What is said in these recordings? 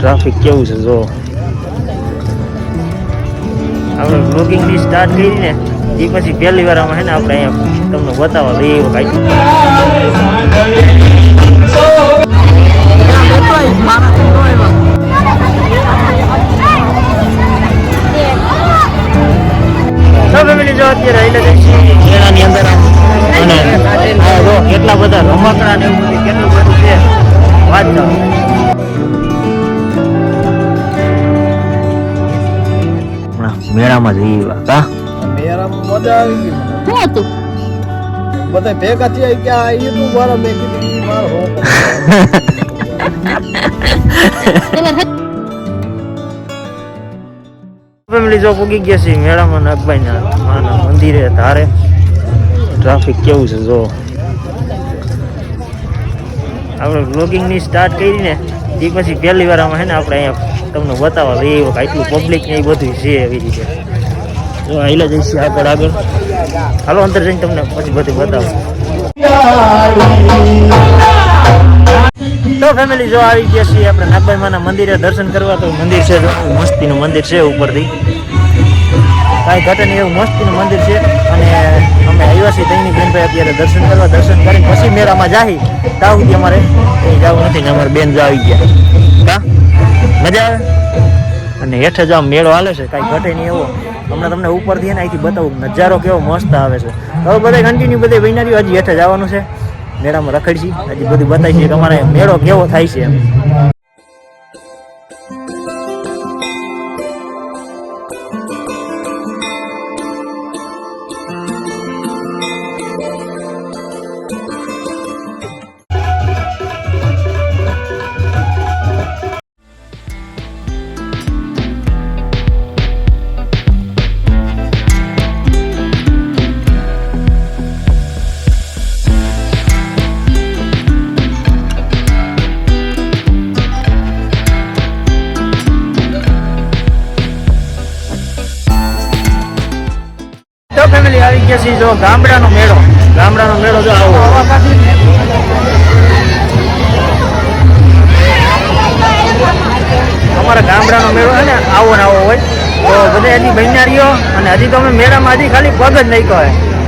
Traffic કેવું છે જો આપણે બ્લોગિંગ ની સ્ટાર્ટ કરી ને એ પછી પહેલી વાર આમાં હે ને આપણે અહીંયા તમને બતાવવા લઈએ એવું કાંઈ ફેમિલી જો અત્યારે એટલે મેળાની અંદર અને જો કેટલા બધા રમકડા ને એવું બધું કેટલું બધું છે વાત જાઓ મેળામાં જઈએ કા મેળામાં મજા આવી ગઈ શું હતું બધા ભેગા થયા કે આ ઈ તું મારો મેં કીધું ઈ મારો ફેમિલી જો પૂગી ગયા છે મેળામાં નાગભાઈના માના મંદિરે ધારે ટ્રાફિક કેવું છે જો આપણે બ્લોગિંગ ની સ્ટાર્ટ કરી ને એ પછી પહેલી વાર આમાં હે ને આપણે અહીંયા તમને બતાવવા લઈએ એવું આટલું પબ્લિક ને એ બધું છે એવી રીતે જો આઈલા જઈશું આગળ આગળ હાલો અંદર જઈને તમને પછી બધું બતાવો તો ફેમિલી જો આવી ગયા છીએ આપણે નાગભાઈ માના મંદિરે દર્શન કરવા તો મંદિર છે મસ્તીનું મંદિર છે ઉપરથી કાંઈ ઘટે નહીં એવું મસ્તીનું મંદિર છે અને અમે આવ્યા છીએ તઈની બેનભાઈ અત્યારે દર્શન કરવા દર્શન કરીને પછી મેળામાં જાહી ત્યાં સુધી અમારે કંઈ જવું નથી ને અમારે બેન જ આવી ગયા કા મજા આવે અને હેઠે જ આમ મેળો હાલે છે કાંઈ ઘટે નહીં એવો હમણાં તમને ઉપરથી ને અહીંથી બતાવું નજારો કેવો મસ્ત આવે છે હવે બધા કન્ટિન્યુ બધે વૈનારીઓ હજી હેઠે જવાનું છે મેળામાં રખડશી હજી બધું બતાવી છે કે અમારે મેળો કેવો થાય છે એમ ફેમિલી આવી ગયા છે જો ગામડાનો મેળો જો આવો અમારા ગામડાનો મેળો છે ને આવો ને આવો હોય તો બધા હજી બહેનારીઓ અને હજી તો અમે મેળામાં હજી ખાલી પગ જ નહીં કહે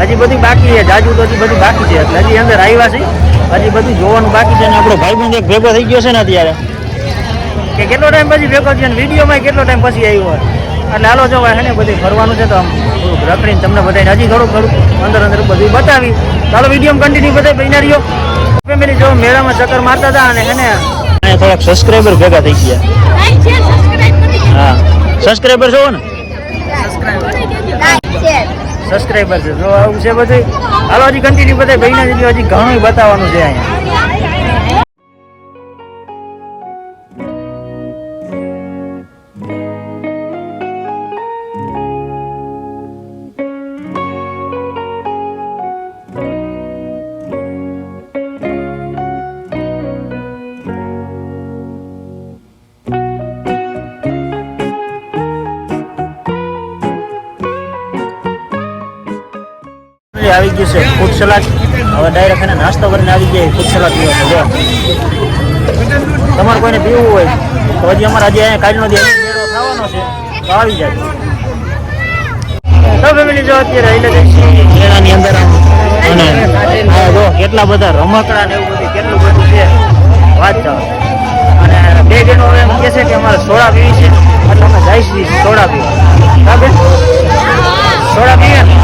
હજી બધું બાકી છે જાજુ તો હજી બધું બાકી છે એટલે હજી અંદર આવ્યા છે હજી બધું જોવાનું બાકી છે ને આપણો ભાઈબંધ એક ભેગો થઈ ગયો છે ને અત્યારે કે કેટલો ટાઈમ પછી ભેગો થયો ને વિડીયોમાં કેટલો ટાઈમ પછી આવ્યો હોય એટલે હાલો જો હે ને બધું ફરવાનું છે તો આમ થોડુંક રખડીને તમને બધાને હજી થોડુંક અંદર બધું બતાવી ચાલો વિડીયો કન્ટિન્યુ બધા બહેનારીઓ ફેમિલી જો મેળામાં ચક્કર મારતા હતા અને હે ને થોડાક સબસ્ક્રાઈબર ભેગા થઈ ગયા હા સબસ્ક્રાઈબર છો ને સબસ્ક્રાઈબર છે જો આવું છે બધું હાલો હજી કન્ટિન્યુ બધા બહેનારી હજી ઘણું બતાવવાનું છે અહીંયા આવી ગયું છે ફૂડ સલાડ હવે ડાયરેક્ટ એને નાસ્તો કરીને આવી જાય ફૂડ સલાડ પીવા જો તમારે કોઈને પીવું હોય તો હજી અમારે હજી અહીંયા કાલનો દિવસ મેળો ખાવાનો છે તો આવી જાય તો ફેમિલી જો અત્યારે એટલે મેળાની અંદર અને જો કેટલા બધા રમકડા ને એવું બધું કેટલું બધું છે વાત જાઓ અને બે જણો હવે એમ કહે છે કે અમારે સોડા પીવી છે એટલે અમે જઈશું સોડા પીવા બેન સોડા પીવે ને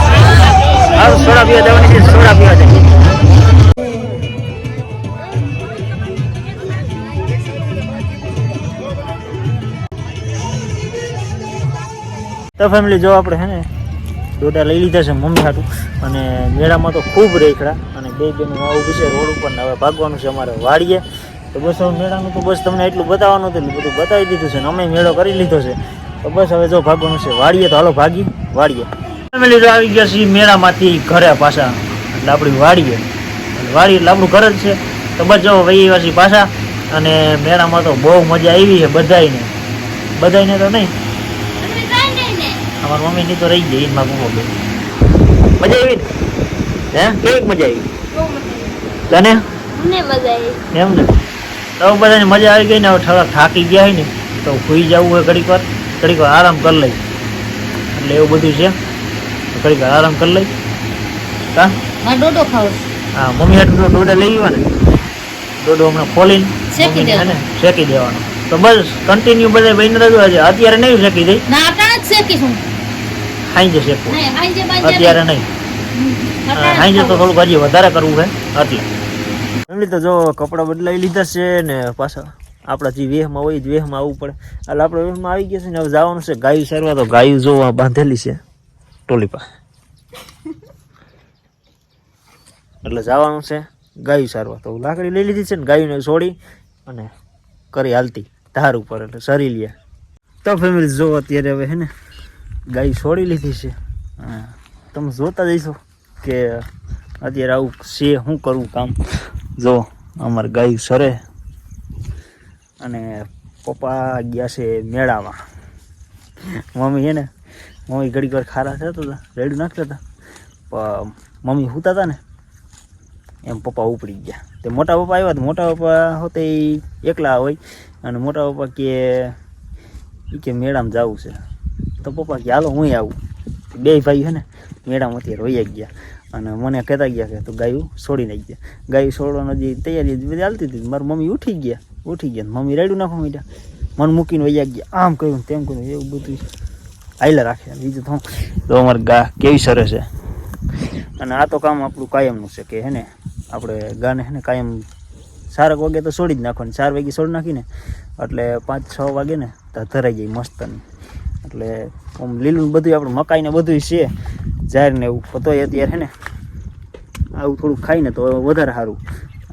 હારું સોડા પીવા જવાની છે સોડા પીવા જઈએ તો ફેમિલી જો આપણે હે ને ડોડા લઈ લીધા છે મમ્મી હાટું અને મેળામાં તો ખૂબ રેખડા અને બે બેનું આવું છે રોડ ઉપર ને હવે ભાગવાનું છે અમારે વાડીએ તો બસ હવે મેળાનું તો બસ તમને એટલું બતાવવાનું હતું બધું બતાવી દીધું છે ને અમે મેળો કરી લીધો છે તો બસ હવે જો ભાગવાનું છે વાડીએ તો હાલો ભાગી વાડીએ ફેમિલી જો આવી ગયા છીએ મેળામાંથી ઘરે પાછા એટલે આપણી વાડીએ વાડી એટલે આપણું ઘર જ છે તો બસ જો વહી વાસી પાછા અને મેળામાં તો બહુ મજા આવી છે બધાને તો નહીં અમારી મમ્મીની તો રહી ગઈ એમાં બહુ મજા આવી હે કેવી મજા આવી તને એમ ને તો બધાને મજા આવી ગઈ ને હવે થોડા થાકી ગયા હોય ને તો સૂઈ જવું હોય ઘડીક વાર આરામ કરી લઈ એટલે એવું બધું છે તો ઘડીક વાર આરામ કરી લઈ હા મારે ડોડો ખાવો છે. હા મમ્મી હાટું તો ડોડા લઈ આવ્યા ને ડોડો હમણાં ખોલીને શેકી મમ્મીને હે ને દેવાનો. શેકી દેવાનો તો બસ કન્ટિન્યુ બધા બની રહ્યું છે અત્યારે નહીં શેકી દઈ ના અટાણે જ શેકીશું. સાંજે શેકવું નહીં, હાંજે બાંજે અત્યારે નહીં. નહીં અટાણે સાંજે તો ખાવું. થોડુંક હજી વધારે કરવું છે એટલે એમની તો જો કપડાં બદલાવી લીધા છે ને પાછા આપણા જે વેહમાં હોય જ વેહમાં આવવું પડે એટલે આપણે વેહમાં આવી ગયા છે ને હવે જવાનું છે ગાયું સારવા તો ગાયું જોવા બાંધેલી છે ટોલી પાસે એટલે જવાનું છે ગાયું સારવા તો લાકડી લઈ લીધી છે ને ગાયુંને છોડી અને કરી હાલતી ધાર ઉપર એટલે સરી લે તો ફેમિલી જો અત્યારે હવે હે ને ગાય છોડી લીધી છે હા તમે જોતા જઈશો કે અત્યારે આવું છે શું કરવું કામ જો અમારે ગાયું સરે અને પપ્પા ગયા છે મેળામાં મમ્મી હે ને મમ્મી ઘડીક વાર ખારા થતા હતા રેડું નાખતા હતા પણ મમ્મી સૂતા હતા ને એમ પપ્પા ઉપડી ગયા તે મોટા પપ્પા આવ્યા તો મોટા પપ્પા હોતે ઈ એકલા હોય અને મોટા પપ્પા કે મેળામાં જવું છે તો પપ્પા કે હાલો હું આવું બે ભાઈ છે ને મેળામાં અત્યારે વહી ગયા અને મને કહેતા ગયા કે તું ગાયું છોડી નાખી ગયા ગાયું છોડવાની જે તૈયારી બધી હાલતી હતી મારી મમ્મી ઉઠી ગયા મમ્મી રેડું નાખવા માંડ્યા મને મૂકીને વહી ગયા આમ કહ્યું તેમ કહ્યું એવું બધું હાઈલા રાખે બીજું તો અમારે ગા કેવી સરસ છે અને આ તો કામ આપણું કાયમનું છે કે હે ને આપણે ગાને હે ને કાયમ 4 વાગે તો છોડી જ નાખવાની 4 વાગે છોડી નાખીને એટલે 5-6 વાગે ને તો ધરાઈ જાય મસ્તની એટલે આમ લીલું બધું આપણે મકાઈ ને બધું છે ઝાર ને એવું તોય અત્યારે હે ને આવું થોડું ખાઈને તો વધારે સારું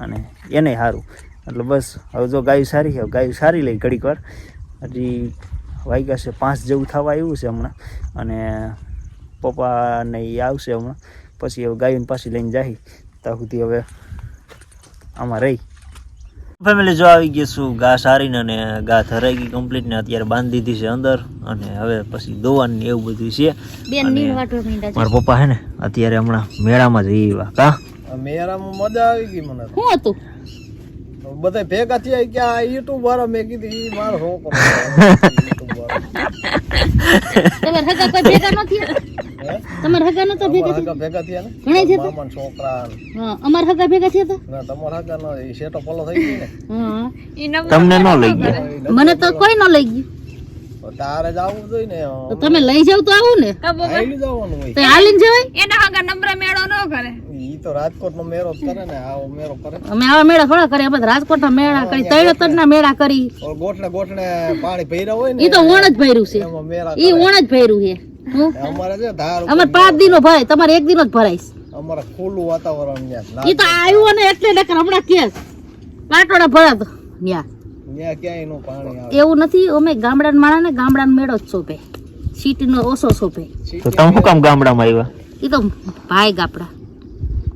અને એને સારું એટલે બસ હવે જો ગાયું સારી છે ગાયું સારી લઈ ઘડીક વાર હજી વાગ્યા છે 5 જેવું થવા આવ્યું છે હમણાં અને પપ્પા ને એ આવશે હમણાં પછી હવે ગાયું પાછી લઈને જાય ત્યાં સુધી હવે આમાં રહી ફેમિલી જો આવી ગયા છું ગા સારીને અને ગા ધરાઈ ગઈ કમ્પ્લીટ ને અત્યારે બાંધી દીધી છે અંદર અને હવે પછી દોવાની એવું બધું છે બેન અને નીર વાટવા માંડ્યા છે. મારા પપ્પા હે ને અત્યારે હમણાં મેળામાં જઈ આવ્યા કા આ મેળામાં મજા આવી ગઈ મને તો. શું હતું? બધા ભેગા થયા કે આ યુટ્યુબ વાળા મેં કીધું ઈ મારો છોકરો YouTube વાળો. તમારા હગા કોઈ ભેગા નથી? હે? તમારા હગા નતા ભેગા તમારા હગા ભેગા થયા ને ઘણા છે તો? મામાના છોકરા ને. હા, અમારા હગા ભેગા થયા હતા? ના તમારા હગા નો ઈ શેટો પલો થઈ ગઈ ને હા. તમને ન લઈ ગયા મને તો કોઈ ન લઈ ગયું. તો તારે જ આવવું જોઈએ ને તો તમે લઈ જાવ તો આવું ને. હાલી જવાનું હોય તો હાલીને જવાય. ઈ તો રાજકોટ નો મેળો જ કરે ને આવો મેળો કરે અમે આવા મેળા થોડા કરીએ, અમે રાજકોટના મેળા કરી, તળેતરના મેળા કરી. ઓલો ગોઠણે ગોઠણે પાણી ભર્યા હોય ને ઈ તો ઓણ જ ભર્યું છે. એમાં મેળા ઈ ઓણ જ ભર્યું છે. હું અમારે છે ધાર અમારે 5 દિનો ભરાય, તમારે 1 દિનો જ ભરાઈશ. અમારે ખુલ્લું વાતાવરણ ત્યાં ઈ તો આવ્યું ને એટલે નકર હમણાં કેસ પાટોડા ભરાતો ન્યા. ત્યાં ક્યાંય નું પાણી આવે એવું નથી, અમે ગામડાના માણસ ને ગામડાનો મેળો જ શોભે, સિટીનો ઓછો શોભે. તો તમે શું કામ ગામડામાં આવ્યા ઈ તો ભાઈ ગાપડા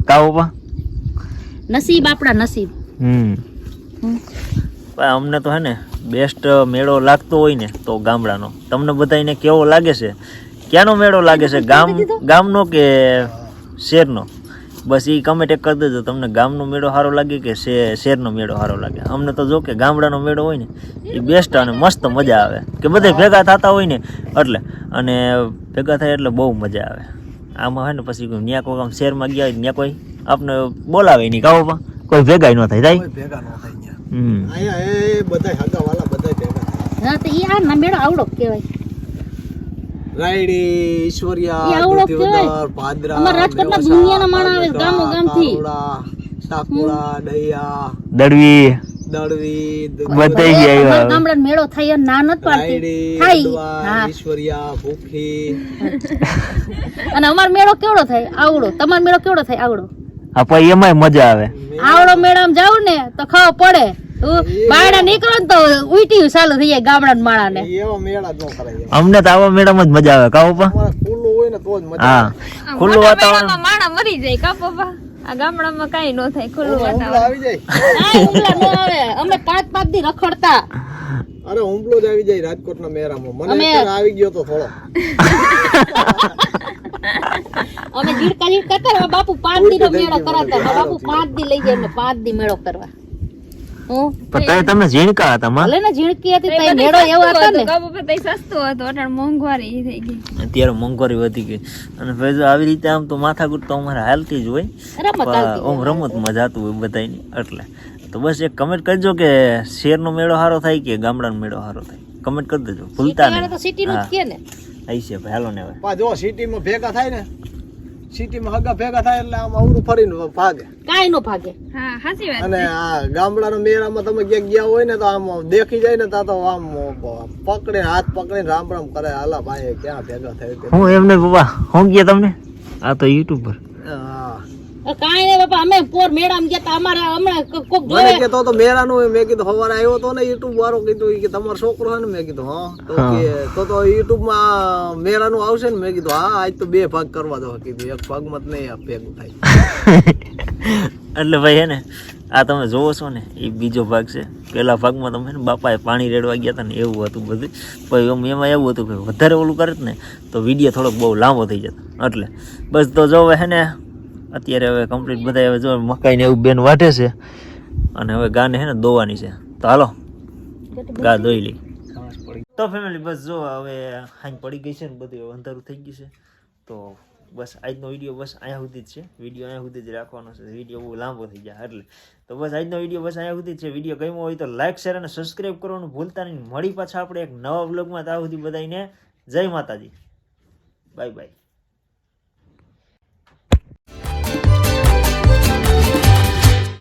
કા પપ્પા નસીબ, આપડા નસીબ. હમ અમને તો હે ને બેસ્ટ મેળો લાગતો હોય ને તો ગામડાનો. તમને બધાને કેવો લાગે છે, ક્યાંનો મેળો લાગે છે, ગામનો કે શહેરનો? બસ એ કમેન્ટ એક કરી દેજો તમને ગામનો મેળો સારો લાગે કે શહેરનો મેળો સારો લાગે. અમને તો જો કે ગામડાનો મેળો હોય ને એ બેસ્ટ અને મસ્ત મજા આવે કે બધા ભેગા થતા હોય ને એટલે, અને ભેગા થાય એટલે બહુ મજા આવે. આમાં હે ને પછી ત્યાં કોઈ આમ શહેરમાં ગયા હોય ત્યાં કોઈ આપણે બોલાવે નહીં કાવો પણ કોઈ ભેગા ન થાય થાય. કોઈ ભેગા ન થાય ત્યાં અહીંયા એ બધા હગા વાળા બધા ભેગા થાય. હા, તો ઈ આ ના મેળો આવડો કહેવાય. રાયડી, ઈ ઈશ્વરિયા, આવડો દુધિયોદર, કહેવાય. ભાદરા, અમારા રાજકોટના મેવાસા, દુનિયાના માણસ આવે, ગામો ગામથી. કારોડા, ટાકોડા, દયા, દળવી દળવી, બધાય જ આવ્યા અમારા હવે. ગામડાનો મેળો થાય એમ ના નથી પાડતી. રાયડી, થાય. અડવા, હા. ઈશ્વરિયા, ભૂખી. અને અમારો મેળો કેવડો થાય? આવડો. તમારો મેળો કેવડો થાય? આવડો. હા પણ એમાંય મજા આવે. આવડો મેળામાં જાવ ને તો ખાવ પડે. બાયડા નીકળો ને તો ઉઈટી ચાલુ થઈ જાય ગામડાના માણાને. એવા મેળા જ ન કરાય. અમને તો આવા મેળામાં જ મજા આવે કાવો પપ્પા. અમારે ખુલ્લું હોય ને તો જ મજા હા આવે. ખુલ્લું વાતાવરણ. માણા મરી જાય કા પપ્પા? આ ગામડામાં કઈ ન થાય, ખુલ્લું હુમલો વાતાવરણ. આવી જાય. આ ઉમલા નો આવે. અમે 5-5 દી રખડતા. અરે હુમલો જ આવી જાય રાજકોટના મેળામાં. મને અમે- અત્યારે આવી ગયો તો થોડો. અમે જીડકા કરતા. બાપુ 5 દી નો મેળો કરાતા. મારા બાપુ 5 દી લઈ જાય, 5 દી મેળો કરવા. હું પણ તમે ઝીણકા હતા માં. ભલે ને ઝીણકી હતી તો મેળો એવો હતો ને. કા પપ્પા તઈ સસ્તો હતો અટાણ મોંઘવારી થઈ ગઈ. અત્યારે મોંઘવારી વધી ગઈ અને ભાઈ જો આવી રીતે આમ તો માથાકૂટ તો અમારે હાલતી જ હોય, રમત આવતી આમ રમતમાં જાતું હોય બધાયની. એટલે તો બસ એક કમેન્ટ કરજો કે શહેરનો મેળો સારો થાય કે ગામડાનો મેળો સારો થાય, કમેન્ટ કરી દેજો ભૂલતા સિટીવાળા તો નહીં. સિટીનું જ કે ને. આઈ છે ભાઈ, હાલો ને હવે. પા જો સિટીમાં ભેગા થાય ને, સિટીમાં હગા ભેગા થાય એટલે આમ અવરું ફરીને ભાગે. કાંઈ નો ભાગે. હા સાચી વાત અને આ ગામડાના મેળામાં તમે ક્યાંક ગયા હોય ને તો આમ દેખી જાય ને તો આમ પકડે હાથ પકડીને રામ રામ કરે, હાલા ભાઈ ક્યાં ભેગા થાય. હું એમને પપ્પા હું ગયા તમને આ તો યુટ્યુબ પર. કાંઈ નહીં બાપા, અમે પોર મેળામાં ગયા તા, અમારે હમણાં કોક મને જોવે. કે તો મેળાનું મેં કીધું સવારે આવ્યો તો ને યુટ્યુબ વાળો કીધું ઈ કે તમારો છોકરો છે ને, મેં કીધું હા. તો કે તો યુટ્યુબ માં મેળાનું આવશે ને, મેં કીધું હા આજ તો 2 ભાગ કરવા દો કીધું, એક ભાગમાં જ નહીં આ ભેગું થાય. એટલે ભાઈ હે ને આ તમે જોવો છો ને એ બીજો ભાગ છે. પેલા ભાગમાં તમે ને બાપાએ પાણી રેડવા ગયા હતા ને એવું હતું બધું. પછી એમાં એવું હતું કે વધારે ઓલું કરે ને તો વિડીયો થોડોક બહુ લાંબો થઈ જતો. એટલે બસ તો જો હે ને અત્યારે હવે કમ્પ્લીટ બધા હવે જો મકાઈ ને એવું બેન વાટે છે અને હવે ગાને હે ને દોવાની છે. તો હાલો ગા દોઈ લઈ. તો ફેમિલી બસ જો હવે હાંજ પડી ગઈ છે ને બધું અંધારું થઈ ગયું છે. તો બસ આજનો વિડીયો બસ અહીંયા સુધી જ છે. વિડીયો અહીંયા સુધી જ રાખવાનો છે, વિડીયો બહુ લાંબો થઈ જાય એટલે. તો બસ આજનો વિડીયો બસ અહીંયા સુધી જ છે. વિડીયો ગમ્યો હોય તો લાઈક શેર અને સબસ્ક્રાઈબ કરવાનું ભૂલતા નહીં. મળી પાછા આપણે એક નવા વ્લોગમાં. ત્યાં સુધી બધાને જય માતાજી, બાય બાય.